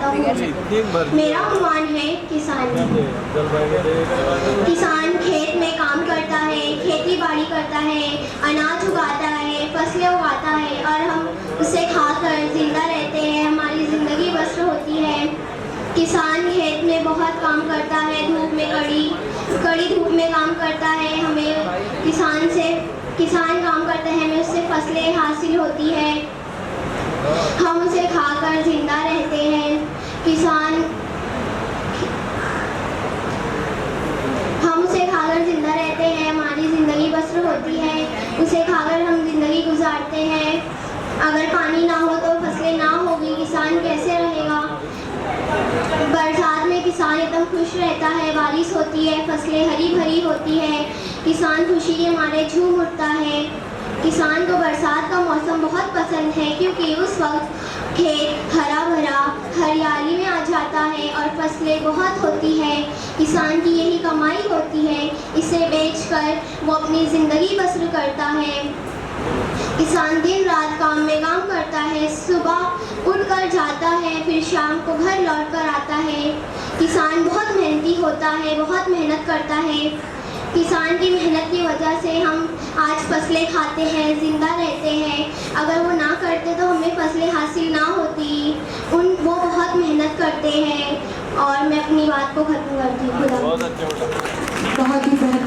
करता हूँ। मेरा अनुमान है किसान खेत में काम करता है, खेती बाड़ी करता है, अनाज उगाता है, फसलें उगाता है और हम उसे खाकर जिंदा रहते हैं, हमारी ज़िंदगी बसर होती है। किसान खेत में बहुत काम करता है, धूप में कड़ी धूप में काम करता है, हमें किसान काम करते हैं, हमें उससे फसलें हासिल होती है, हम उसे खाकर जिंदा रहते हैं। हम उसे खाकर जिंदा रहते हैं, हमारी ज़िंदगी बसर होती है, उसे खाकर हम ज़िंदगी गुजारते हैं। अगर पानी ना हो तो फसलें ना होगी, किसान कैसे रहेगा। बरसात में किसान एकदम खुश रहता है, बारिश होती है, फसलें हरी भरी होती है, किसान खुशी के मारे झूम उठता है। किसान को बरसात का मौसम बहुत पसंद है क्योंकि उस वक्त खेत हरा भरा हरियाली में आ जाता है और फसलें बहुत होती है। किसान की यही कमाई होती है, इसे बेचकर वो अपनी ज़िंदगी बसर करता है। किसान दिन रात काम में काम करता है, सुबह उठकर जाता है, फिर शाम को घर लौट कर आता है। किसान बहुत मेहनती होता है, बहुत मेहनत करता है। किसान की मेहनत की वजह से हम आज फसलें खाते हैं, ज़िंदा रहते हैं। अगर वो ना करते तो हमें फसलें हासिल ना होती। वो बहुत मेहनत करते हैं और मैं अपनी बात को ख़त्म करती हूँ। बहुत ही